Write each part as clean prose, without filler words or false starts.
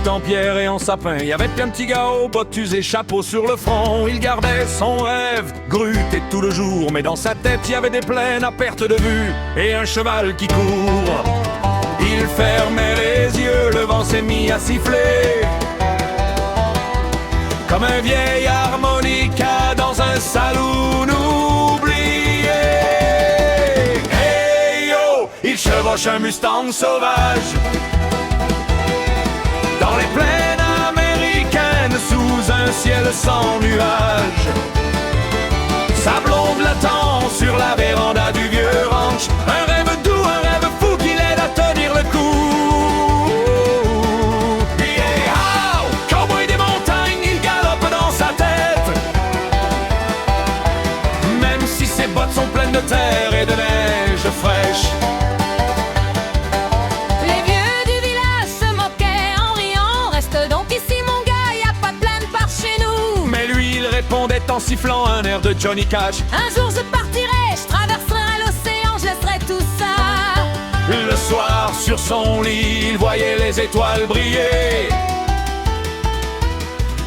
tout en pierre et en sapin. Il y avait un petit gars aux bottes usées, chapeau sur le front. Il gardait son rêve, grutté tout le jour. Mais dans sa tête, il y avait des plaines à perte de vue et un cheval qui court. Il fermait les yeux, le vent s'est mis à siffler comme un vieil harmonica dans un saloon oublié. Hey yo, il chevauche un Mustang sauvage dans les plaines américaines sous un ciel sans nuages. Sa blonde l'attend sur la véranda du vieux ranch. Un rêve doux, un rêve fou qui l'aide à tenir le coup. Yeah, oh, cowboy des montagnes, il galope dans sa tête. Même si ses bottes sont pleines de terre et de neige fraîche. Les vieux du village se moquaient en riant. Reste donc ici mon gars, y a pas de plaine par chez nous. Mais lui il répondait en sifflant un air de Johnny Cash. Un jour je partirai, je traverserai l'océan, je laisserai tout ça. Le soir sur son lit, il voyait les étoiles briller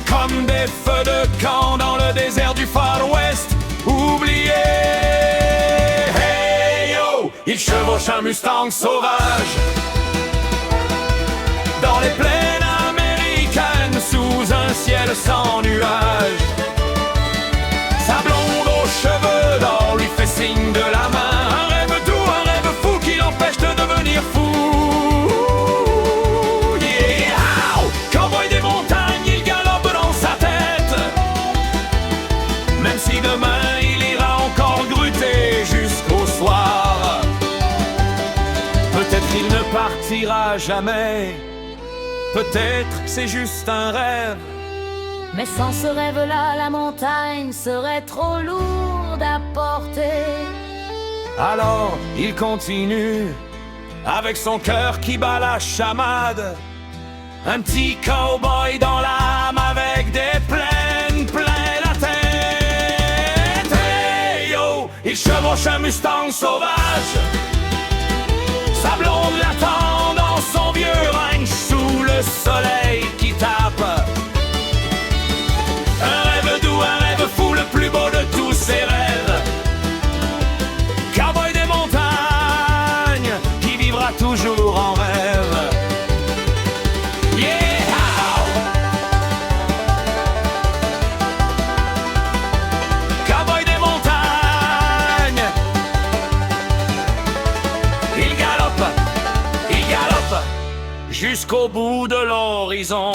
comme des feux de camp dans le désert du Far West oublié. Hey yo, il chevauche un Mustang sauvage dans les plaines américaines sous un ciel sans nuages. Sa blonde aux cheveux d'or lui fait signe de la main. Un rêve doux, un rêve fou qui l'empêche de devenir fou. Yeah, cowboy des montagnes, il galope dans sa tête. Même si demain il ira encore gruter jusqu'au soir. Peut-être il ne partira jamais. Peut-être c'est juste un rêve. Mais sans ce rêve-là, la montagne serait trop lourde à porter. Alors il continue avec son cœur qui bat la chamade. Un petit cowboy dans l'âme avec des plaines plein la tête. Hey yo, il chevauche un Mustang sauvage. Sa blonde l'attend dans son vieux ranch sous le soleil qui tape. Un rêve doux, un rêve fou, le plus beau de tous ses rêves. Cowboy des montagnes, qui vivra toujours en rêve. Yeah! Cowboy des montagnes, il galope jusqu'au bout de l'horizon.